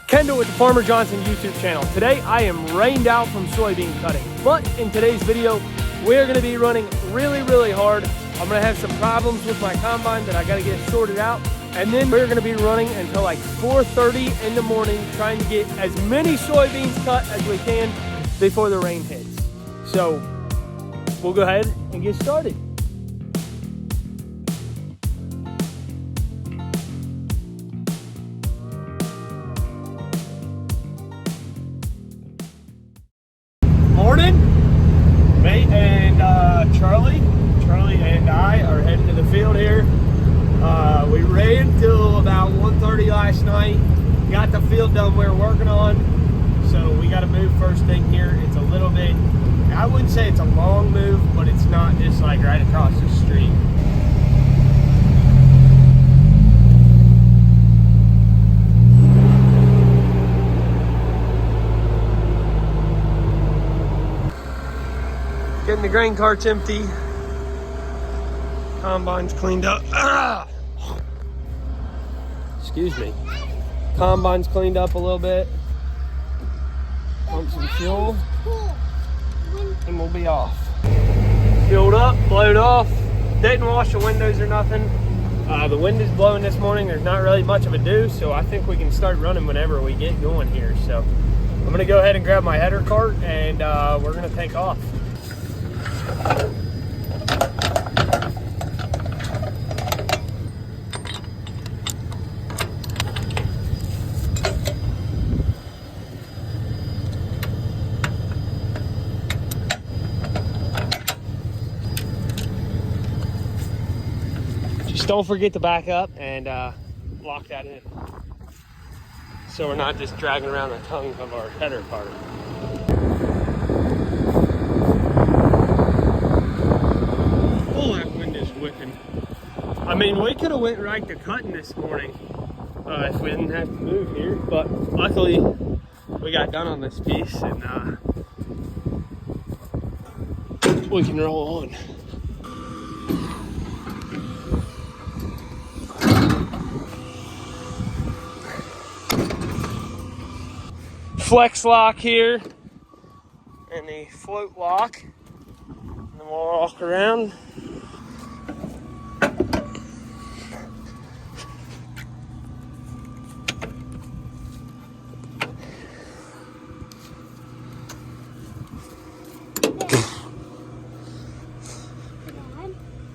Kendall with the Farmer Johnson YouTube channel. Today I am rained out from soybean cutting, but in today's video we're going to be running really hard. I'm going to have some problems with my combine that I got to get sorted out, and then we're going to be running until like 4:30 in the morning trying to get as many soybeans cut as we can before the rain hits. So we'll go ahead and get started. Morning, mate, and Charlie and I are heading to the field here. We ran till about 1:30 last night, got the field done we were working on, so we got to move first thing here. It's a little bit, I wouldn't say it's a long move, but it's not just like right across the street. Getting the grain carts empty. Combine's cleaned up. Ah! Excuse me. Combine's cleaned up a little bit. Pump some fuel. And we'll be off. Fueled up, blowed off. Didn't wash the windows or nothing. The wind is blowing this morning. There's not really much of a dew, so I think we can start running whenever we get going here. So I'm gonna go ahead and grab my header cart and we're gonna take off. Just don't forget to back up and lock that in, so we're not just dragging around the tongue of our header cart. I mean, we could have went right to cutting this morning if we didn't have to move here, but luckily we got done on this piece and we can roll on. Flex lock here and the float lock, and then we'll walk around.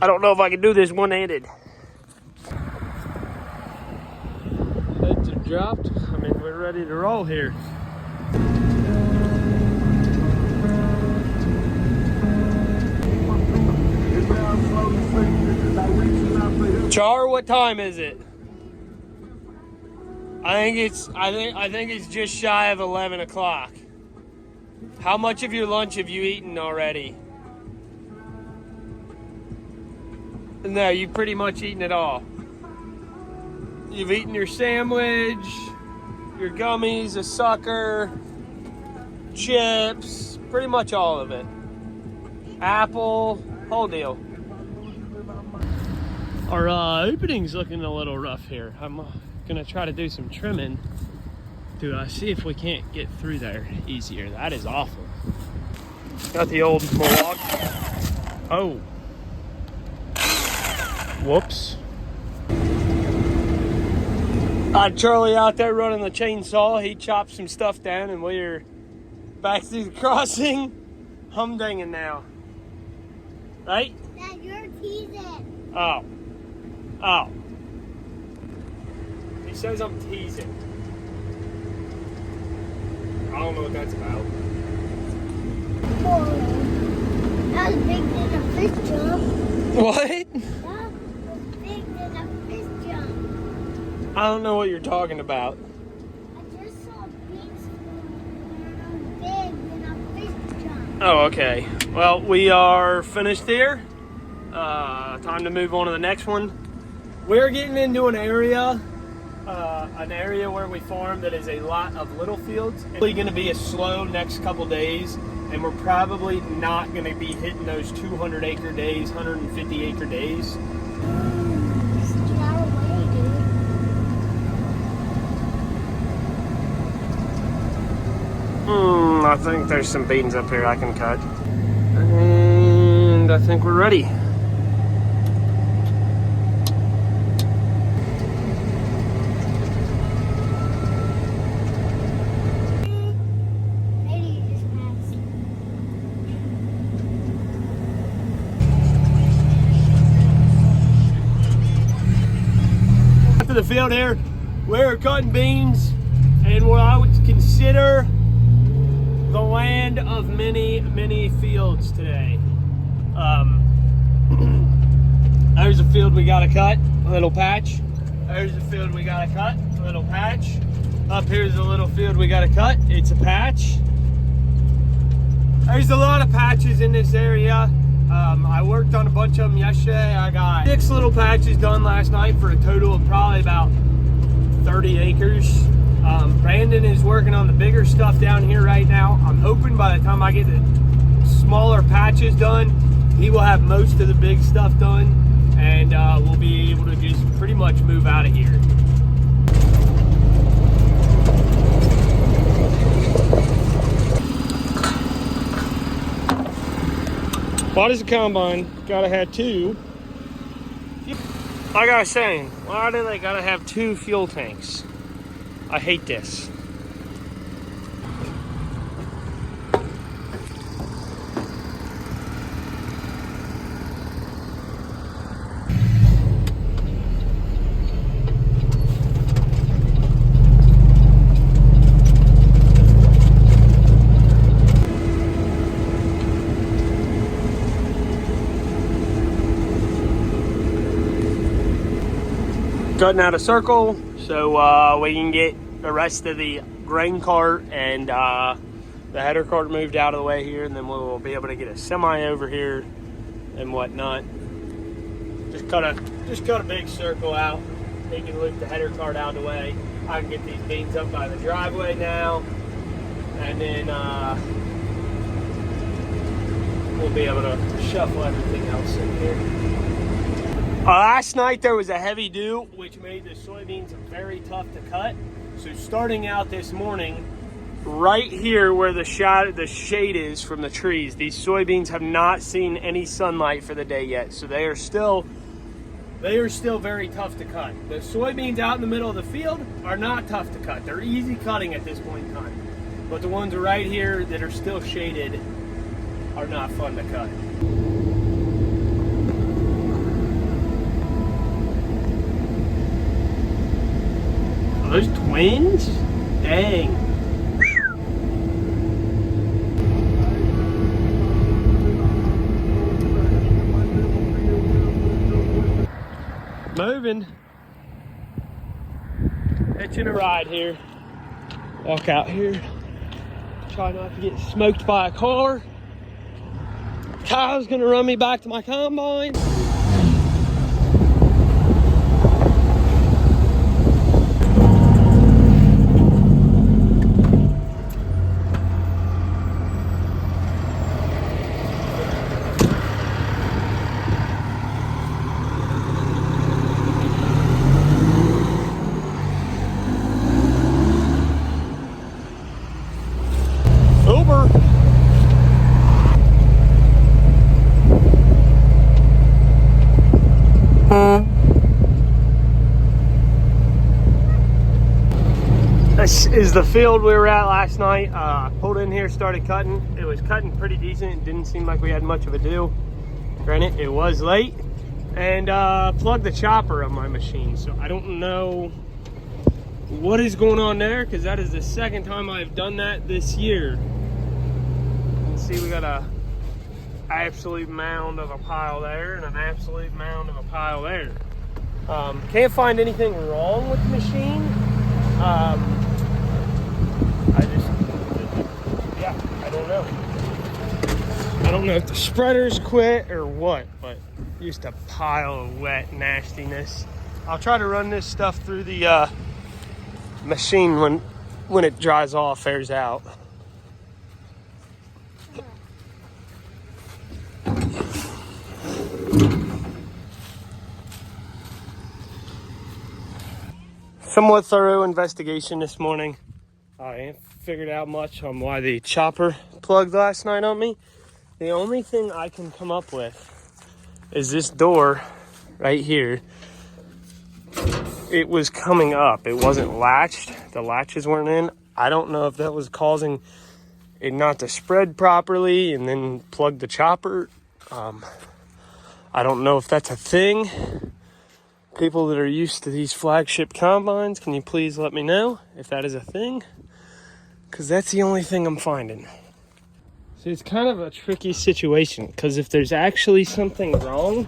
I don't know if I can do this one-handed. Heads are dropped. I mean, we're ready to roll here. Char, what time is it? I think it's just shy of 11 o'clock. How much of your lunch have you eaten already? No, you've pretty much eaten it all. You've eaten your sandwich, your gummies, a sucker, chips, pretty much all of it. Apple, whole deal. Our opening's looking a little rough here. I'm gonna try to do some trimming to see if we can't get through there easier. That is awful. Got the old Milwaukee. Oh. Whoops. Charlie out there running the chainsaw. He chopped some stuff down and we're back through the crossing. Humdinging now. Right? Dad, you're teasing. Oh. Oh. He says I'm teasing. I don't know what that's about. Oh, that was bigger than a fish jump. What? That was bigger than a fish jump. I don't know what you're talking about. I just saw beaks big than a fish jump. Oh, okay. Well, we are finished here. Time to move on to the next one. We're getting into an area where we farm that is a lot of little fields. It's really going to be a slow next couple days, and we're probably not going to be hitting those 200 acre days, 150 acre days. Just get out of the way, dude. I think there's some beans up here I can cut. And I think we're ready. To the field here, we're cutting beans in what I would consider the land of many fields today. There's a field we gotta cut, a little patch. There's a field we gotta cut, a little patch. Up here's a little field we gotta cut, it's a patch. There's a lot of patches in this area. I worked on a bunch of them yesterday. I got 6 little patches done last night for a total of probably about 30 acres. Brandon is working on the bigger stuff down here right now. I'm hoping by the time I get the smaller patches done, he will have most of the big stuff done, and we'll be able to just pretty much move out of here. Why does the combine gotta have 2? Like I was saying, why do they gotta have 2 fuel tanks? I hate this. Cutting out a circle so we can get the rest of the grain cart and the header cart moved out of the way here, and then we'll be able to get a semi over here and whatnot. Just cut a big circle out. He can loop the header cart out of the way. I can get these beans up by the driveway now, and then we'll be able to shuffle everything else in here. Last night there was a heavy dew, which made the soybeans very tough to cut. So starting out this morning, right here where the shade is from the trees, these soybeans have not seen any sunlight for the day yet. So they are still very tough to cut. The soybeans out in the middle of the field are not tough to cut. They're easy cutting at this point in time. But the ones right here that are still shaded are not fun to cut. Those twins? Dang. Moving. Hitching a ride here. Walk out here. Try not to get smoked by a car. Kyle's gonna run me back to my combine. This is the field we were at last night. I pulled in here, started cutting. It was cutting pretty decent. It didn't seem like we had much of a deal. Granted, it was late. And plugged the chopper on my machine. So I don't know what is going on there, because that is the second time I've done that this year. You can see we got a absolute mound of a pile there and an absolute mound of a pile there. Can't find anything wrong with the machine. I don't know. I don't know if the spreaders quit or what, but just a pile of wet nastiness. I'll try to run this stuff through the machine when it dries off, airs out. Somewhat thorough investigation this morning. I ain't figured out much on why the chopper plugged last night on me. The only thing I can come up with is this door right here. It was coming up. It wasn't latched. The latches weren't in. I don't know if that was causing it not to spread properly and then plug the chopper. I don't know if that's a thing. People that are used to these flagship combines, can you please let me know if that is a thing? Because that's the only thing I'm finding. So it's kind of a tricky situation, because if there's actually something wrong,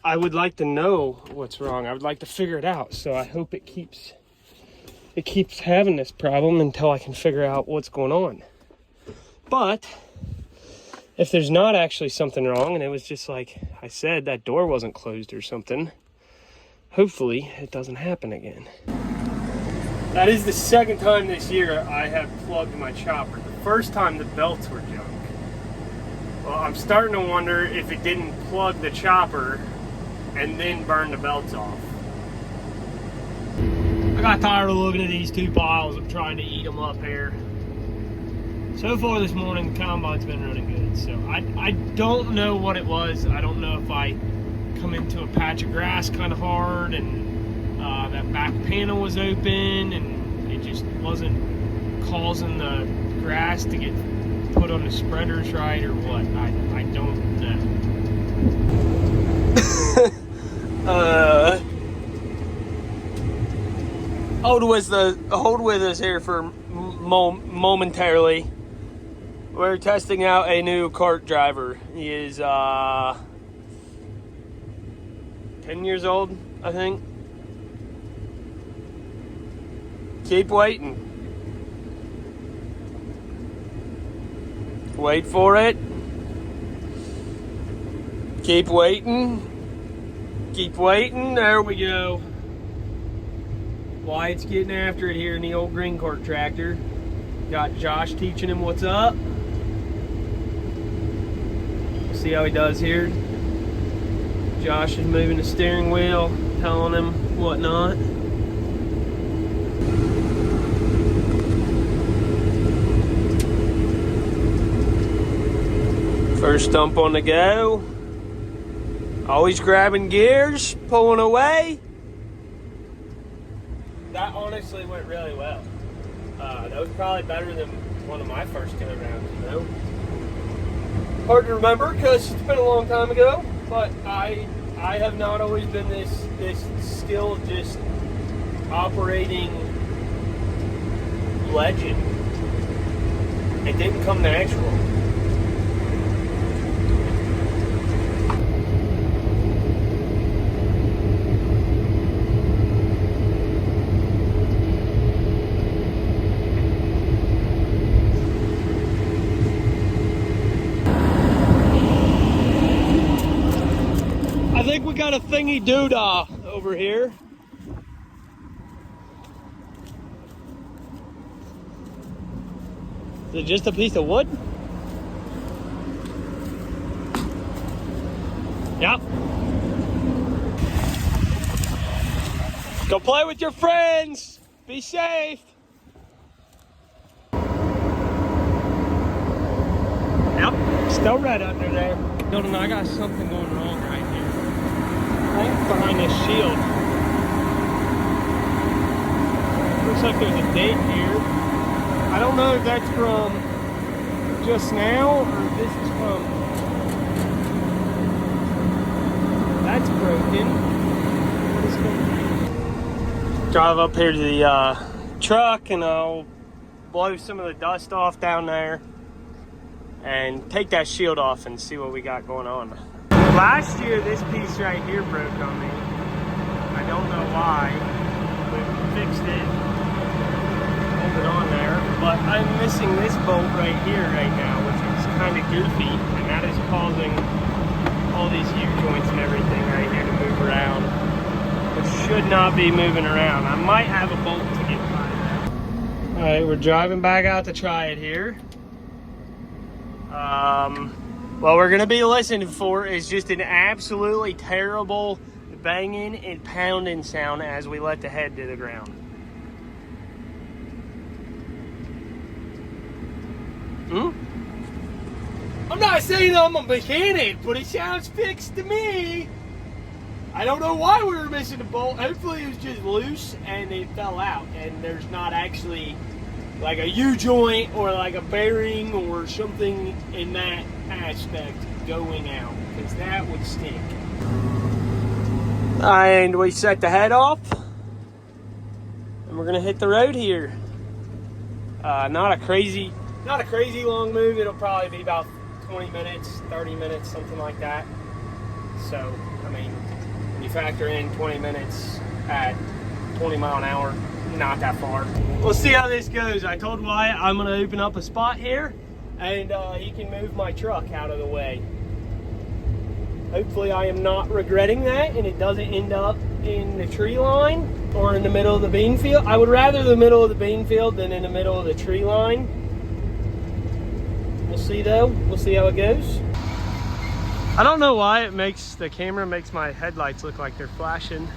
I would like to know what's wrong. I would like to figure it out. So I hope it keeps having this problem until I can figure out what's going on. But if there's not actually something wrong, and it was just like I said, that door wasn't closed or something, hopefully it doesn't happen again. That is the second time this year I have plugged my chopper. The first time the belts were junk. Well, I'm starting to wonder if it didn't plug the chopper and then burn the belts off. I got tired of looking at these two piles of trying to eat them up here. So far this morning, the combine's been running good. So I don't know what it was. I don't know if I come into a patch of grass kind of hard and that back panel was open and it just wasn't causing the grass to get put on the spreaders right or what. I don't know. Hold with us here for momentarily. We're testing out a new cart driver. He is 10 years old, I think. Keep waiting. Wait for it. Keep waiting. Keep waiting. There we go. Wyatt's getting after it here in the old green cart tractor. Got Josh teaching him what's up. See how he does here. Josh is moving the steering wheel, telling him whatnot. First stump on the go. Always grabbing gears, pulling away. That honestly went really well. That was probably better than one of my first go rounds, you know. Hard to remember because it's been a long time ago, but I have not always been this skilled just operating legend. It didn't come natural. I think we got a thingy doodah over here. Is it just a piece of wood? Yep. Go play with your friends. Be safe. Yep. Still red under there. Golden, I got something going wrong right here. Right behind this shield. Looks like there's a date here. I don't know if that's from just now or if this is from... That's broken. What is going on? Drive up here to the truck and I'll blow some of the dust off down there and take that shield off and see what we got going on. Last year, this piece right here broke on me. I don't know why. We fixed it. Hold it on there. But I'm missing this bolt right here right now, which is kind of goofy. And that is causing all these U-joints and everything right here to move around. Which should not be moving around. I might have a bolt to get by that. Alright, we're driving back out to try it here. What we're going to be listening for is just an absolutely terrible banging and pounding sound as we let the head to the ground. I'm not saying I'm a mechanic, but it sounds fixed to me. I don't know why we were missing the bolt. Hopefully it was just loose and it fell out and there's not actually like a U-joint or like a bearing or something in that aspect going out, because that would stink. And we set the head off and we're gonna hit the road here. Not a crazy long move. It'll probably be about 20 minutes, 30 minutes, something like that. So, I mean, when you factor in 20 minutes at 20 mile an hour, not that far. We'll see how this goes. I told Wyatt I'm gonna open up a spot here and he can move my truck out of the way. Hopefully I am not regretting that and it doesn't end up in the tree line or in the middle of the bean field. I would rather the middle of the bean field than in the middle of the tree line. We'll see though. We'll see how it goes. I don't know why the camera makes my headlights look like they're flashing.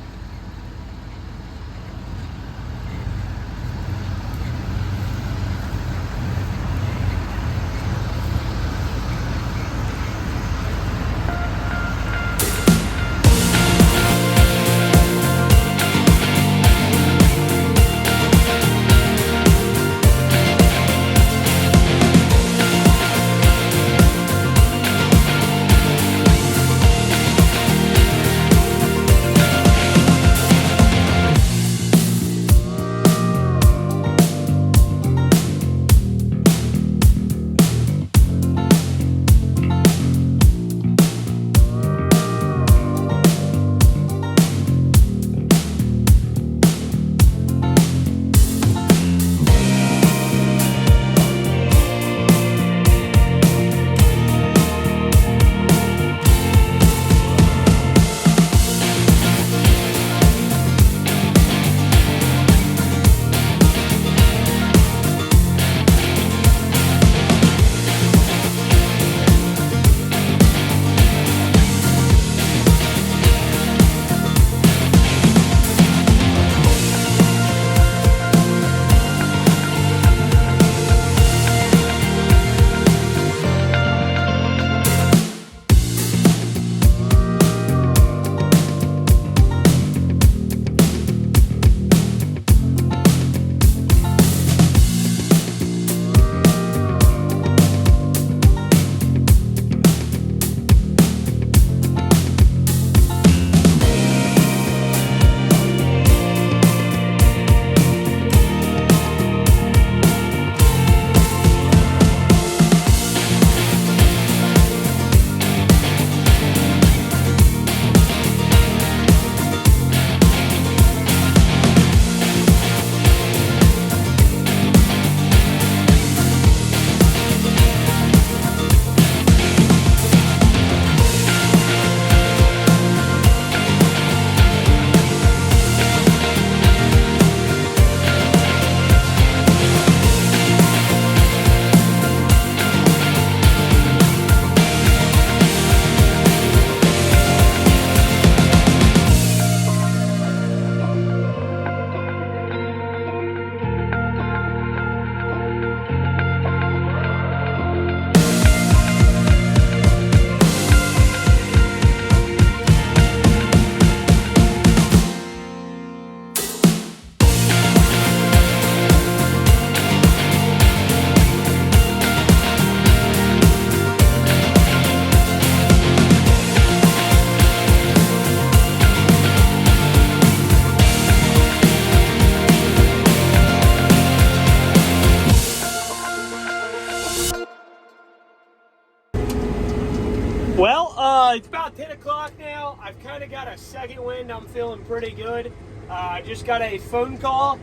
It's about 10 o'clock now. I've kind of got a second wind. I'm feeling pretty good. I just got a phone call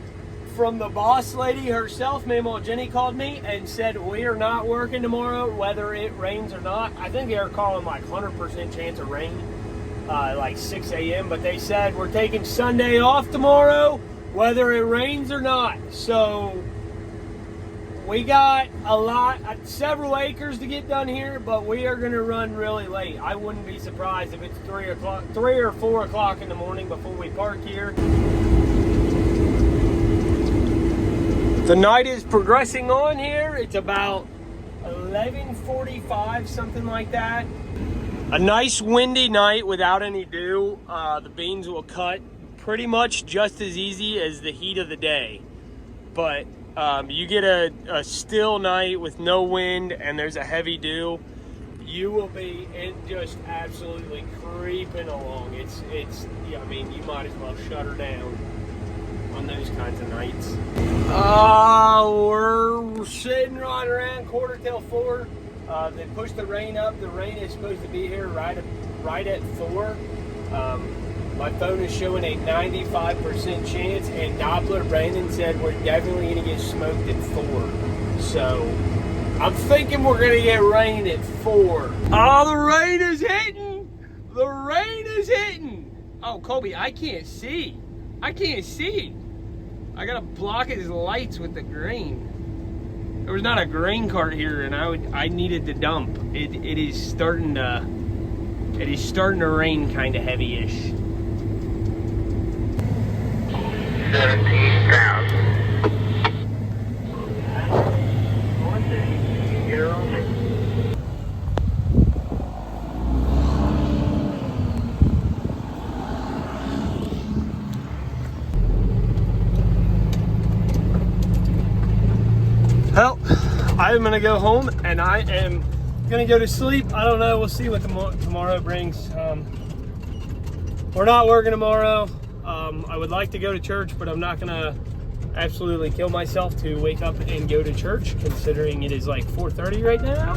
from the boss lady herself. Mamaw Jenny called me and said we are not working tomorrow, whether it rains or not. I think they're calling like 100% chance of rain, like 6 a.m. But they said we're taking Sunday off tomorrow, whether it rains or not. So we got several acres to get done here, but we are going to run really late. I wouldn't be surprised if it's 3 or 4 o'clock in the morning before we park here. The night is progressing on here. It's about 11:45, something like that. A nice windy night without any dew. The beans will cut pretty much just as easy as the heat of the day. But you get a still night with no wind and there's a heavy dew, you will be just absolutely creeping along. Yeah, I mean, you might as well shut her down on those kinds of nights. We're sitting right around 4:45. They pushed the rain up. The rain is supposed to be here right at 4. My phone is showing a 95% chance, and Doppler Brandon said we're definitely going to get smoked at 4. So I'm thinking we're going to get rain at 4. Oh, the rain is hitting! The rain is hitting! Oh, Colby, I can't see. I can't see. I got to block his lights with the grain. There was not a grain cart here, and I needed to dump. It is starting to rain kind of heavy-ish. 17,000. Well, I'm gonna go home and I am gonna go to sleep. I don't know, we'll see what tomorrow brings. We're not working tomorrow. I would like to go to church, but I'm not gonna absolutely kill myself to wake up and go to church, considering it is like 4:30 right now.